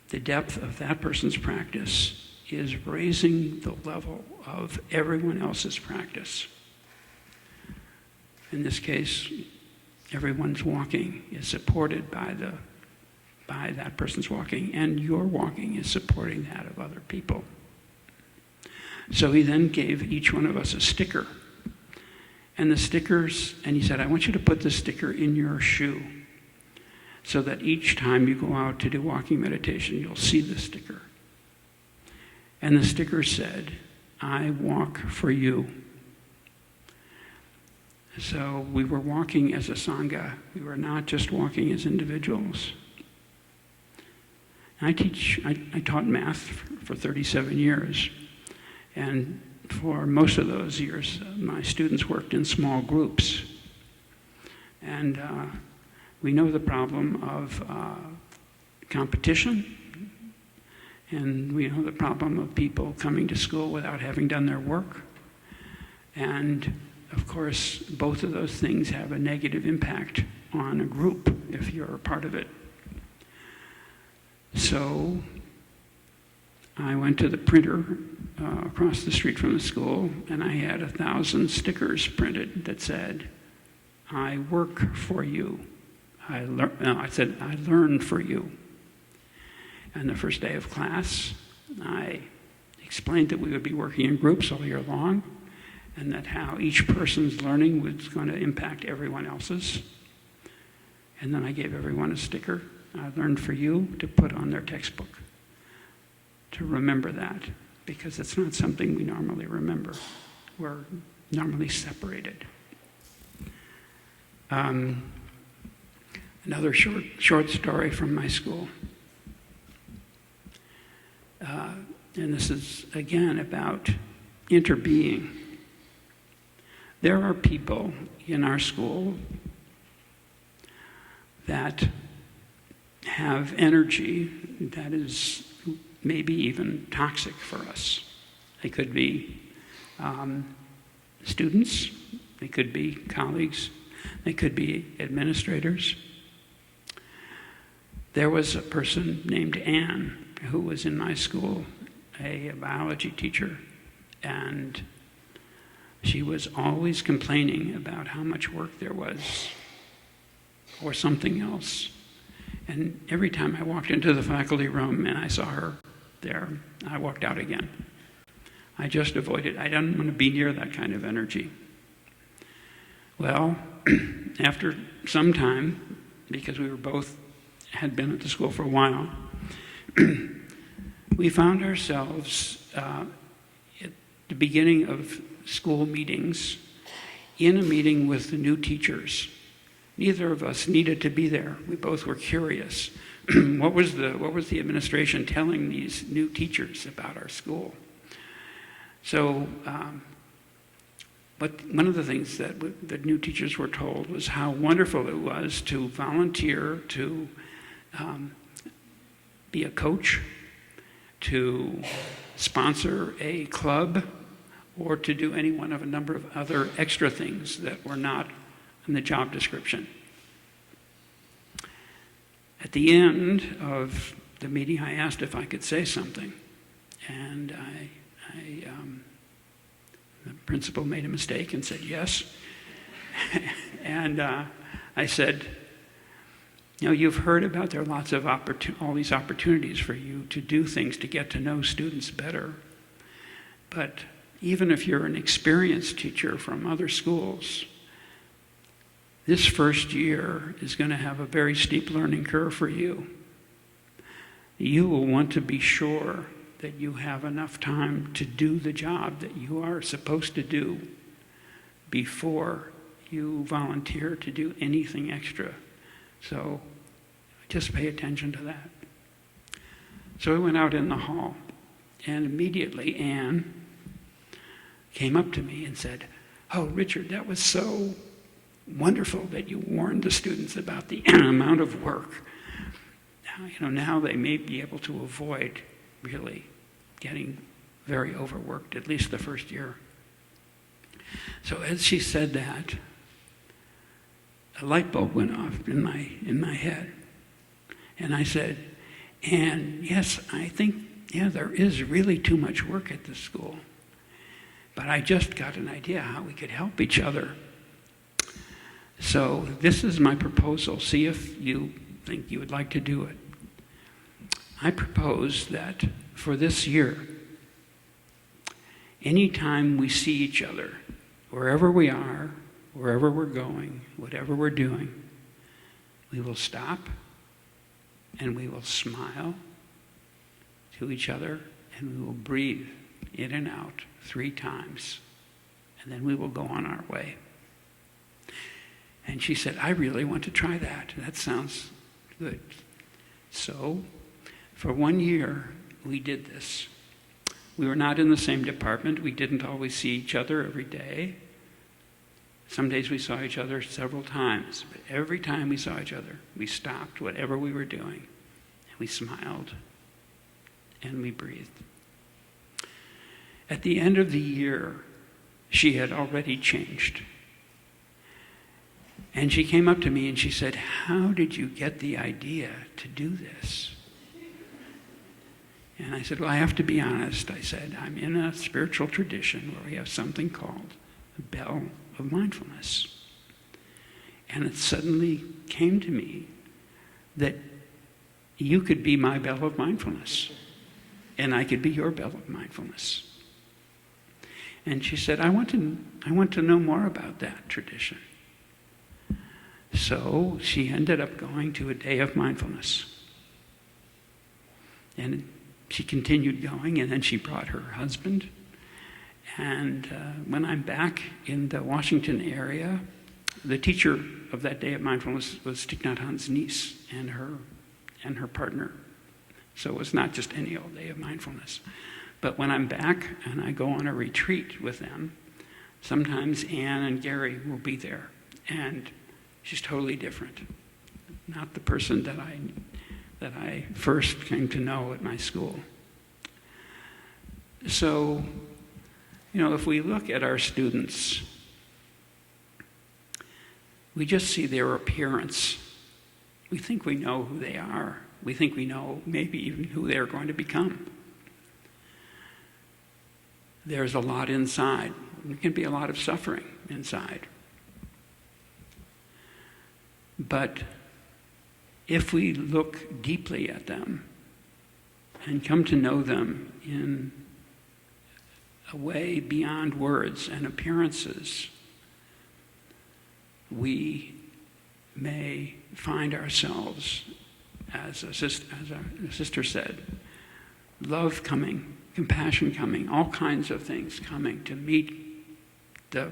S2: The depth of that person's practice is raising the level of everyone else's practice. In this case, everyone's walking is supported by that person's walking, and your walking is supporting that of other people. So he then gave each one of us a sticker. And the stickers, and he said, I want you to put the sticker in your shoe so that each time you go out to do walking meditation, you'll see the sticker. And the sticker said, I walk for you. So we were walking as a Sangha. We were not just walking as individuals. I taught math for 37 years. And for most of those years, my students worked in small groups. And we know the problem of competition. And we know the problem of people coming to school without having done their work. And of course, both of those things have a negative impact on a group if you're a part of it. So I went to the printer across the street from the school, and I had 1,000 stickers printed that said, I work for you. I learn for you. On the first day of class, I explained that we would be working in groups all year long, and that how each person's learning was going to impact everyone else's. And then I gave everyone a sticker, "I learned for you," to put on their textbook, to remember that, because it's not something we normally remember. We're normally separated. Another short story from my school. And this is, again, about interbeing. There are people in our school that have energy that is maybe even toxic for us. They could be students, they could be colleagues, they could be administrators. There was a person named Anne who was in my school, a biology teacher, and she was always complaining about how much work there was or something else. And every time I walked into the faculty room and I saw her there, I walked out again. I just avoided. I didn't want to be near that kind of energy. Well, after some time, because we were both had been at the school for a while, we found ourselves at the beginning of school meetings in a meeting with the new teachers. Neither of us needed to be there. We both were curious. What was the administration telling these new teachers about our school? So, but one of the things that the new teachers were told was how wonderful it was to volunteer to be a coach, to sponsor a club, or to do any one of a number of other extra things that were not in the job description. At the end of the meeting, I asked if I could say something, and the principal made a mistake and said yes. And I said, "You know, you've heard about there are lots of all these opportunities for you to do things to get to know students better. But even if you're an experienced teacher from other schools, this first year is going to have a very steep learning curve for you. You will want to be sure that you have enough time to do the job that you are supposed to do before you volunteer to do anything extra. So just pay attention to that." So we went out in the hall, and immediately Anne came up to me and said, "Oh, Richard, that was so wonderful that you warned the students about the amount of work. Now they may be able to avoid really getting very overworked, at least the first year." So as she said that, a light bulb went off in my head. And I said, "Anne, yes, I think, there is really too much work at this school. But I just got an idea how we could help each other. So this is my proposal. See if you think you would like to do it. I propose that for this year, anytime we see each other, wherever we are, wherever we're going, whatever we're doing, we will stop and we will smile to each other and we will breathe in and out 3 times, and then we will go on our way." And she said, "I really want to try that. That sounds good." So for 1 year, we did this. We were not in the same department. We didn't always see each other every day. Some days we saw each other several times, but every time we saw each other, we stopped whatever we were doing, and we smiled, and we breathed. At the end of the year, she had already changed. And she came up to me and she said, "How did you get the idea to do this?" And I said, "Well, I have to be honest." I said, "I'm in a spiritual tradition where we have something called the bell of mindfulness." And it suddenly came to me that you could be my bell of mindfulness, and I could be your bell of mindfulness. And she said, I want to know more about that tradition. So she ended up going to a day of mindfulness. And she continued going, and then she brought her husband. And when I'm back in the Washington area, the teacher of that day of mindfulness was Thich Nhat Hanh's niece and her partner. So it was not just any old day of mindfulness. But when I'm back and I go on a retreat with them, sometimes Anne and Gary will be there. And she's totally different. Not the person that I first came to know at my school. So, if we look at our students, we just see their appearance. We think we know who they are. We think we know maybe even who they're going to become. There's a lot inside. There can be a lot of suffering inside. But if we look deeply at them and come to know them in a way beyond words and appearances, we may find ourselves, as a sister said, love coming, compassion coming, all kinds of things coming to meet the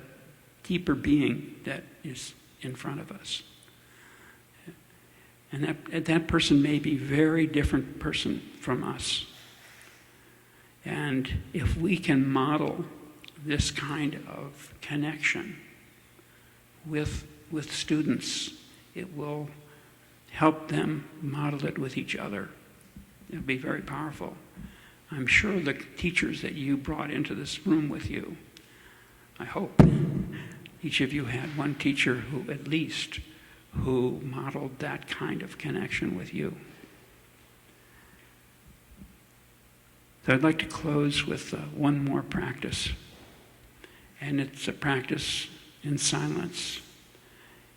S2: deeper being that is in front of us. And that person may be a very different person from us. And if we can model this kind of connection with students, it will help them model it with each other. It'll be very powerful. I'm sure the teachers that you brought into this room with you, I hope each of you had one teacher who modeled that kind of connection with you. So I'd like to close with one more practice. And it's a practice in silence.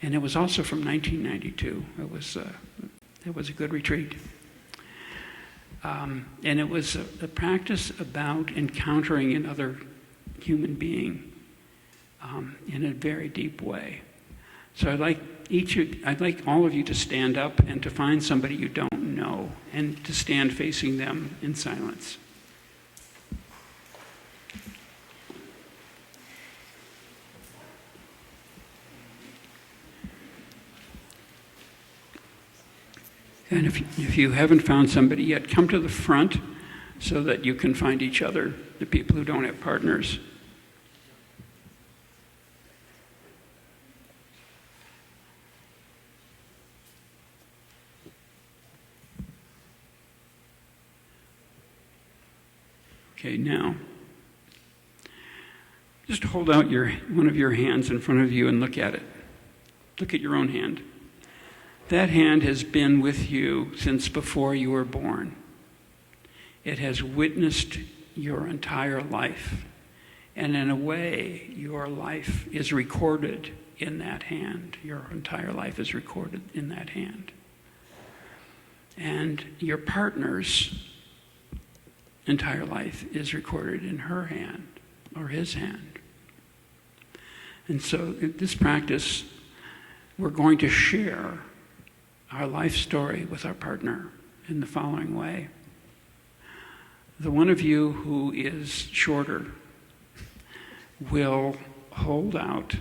S2: And it was also from 1992. It was a good retreat. And it was a practice about encountering another human being in a very deep way. So I'd like all of you to stand up and to find somebody you don't know and to stand facing them in silence. And if you haven't found somebody yet, come to the front so that you can find each other, the people who don't have partners. Okay, now, just hold out one of your hands in front of you and look at it. Look at your own hand. That hand has been with you since before you were born. It has witnessed your entire life. And in a way, your life is recorded in that hand. Your entire life is recorded in that hand. And your partner's entire life is recorded in her hand or his hand. And so in this practice, we're going to share our life story with our partner in the following way. The one of you who is shorter will hold out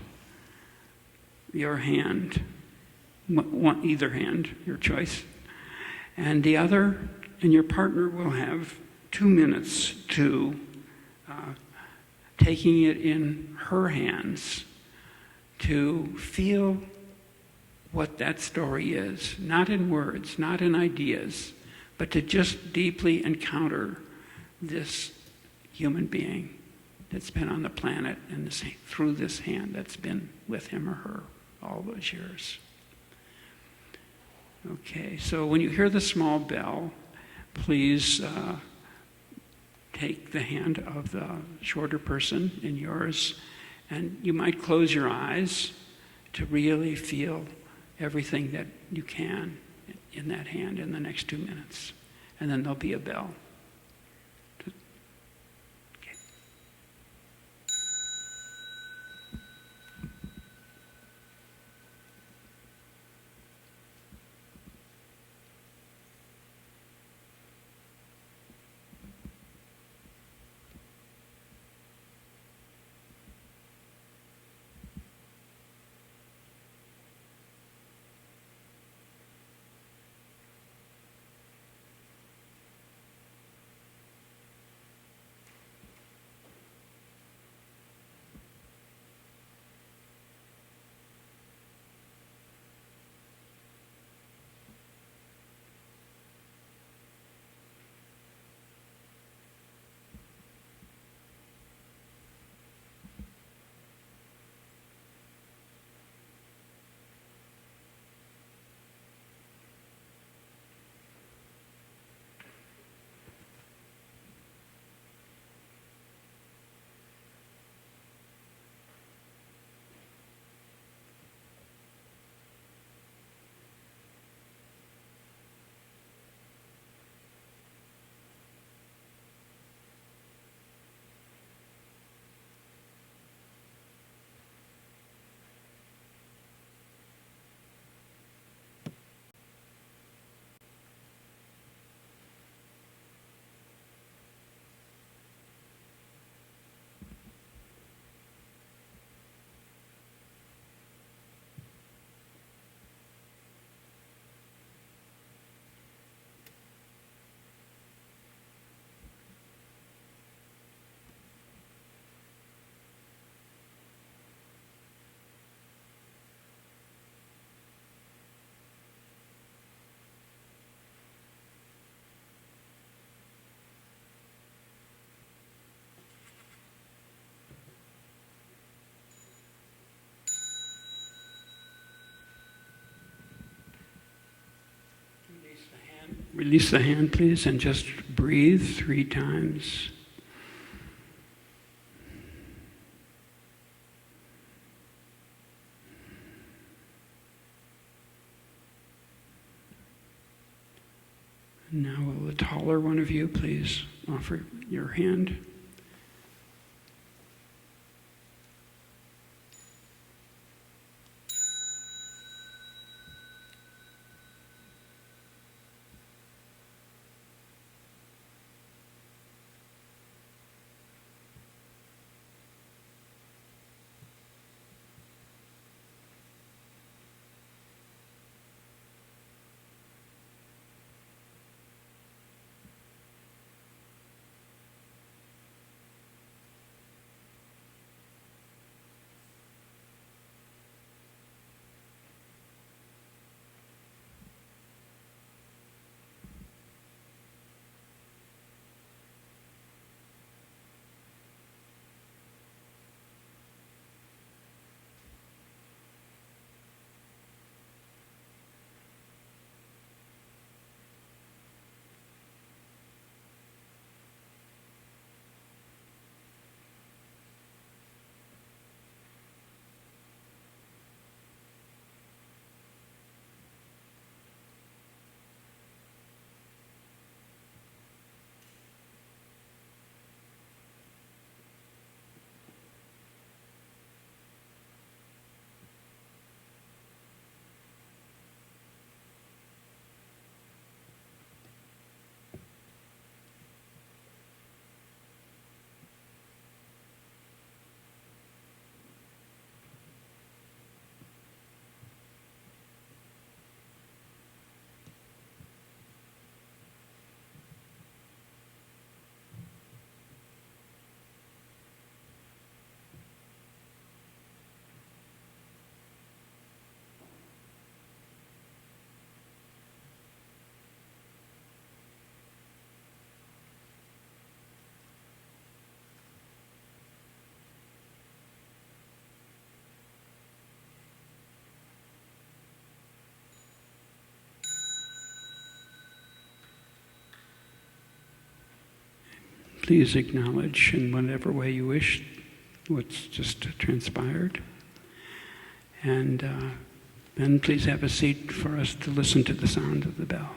S2: your hand, either hand, your choice, and the other and your partner will have 2 minutes to taking it in her hands to feel what that story is, not in words, not in ideas, but to just deeply encounter this human being that's been on the planet and through this hand that's been with him or her all those years. Okay, so when you hear the small bell, please take the hand of the shorter person in yours, and you might close your eyes to really feel everything that you can in that hand in the next 2 minutes. And then there'll be a bell. Okay. Release the hand, please, and just breathe 3 times. Now, will the taller one of you please offer your hand? Please acknowledge in whatever way you wish what's just transpired. And Ben, please have a seat for us to listen to the sound of the bell.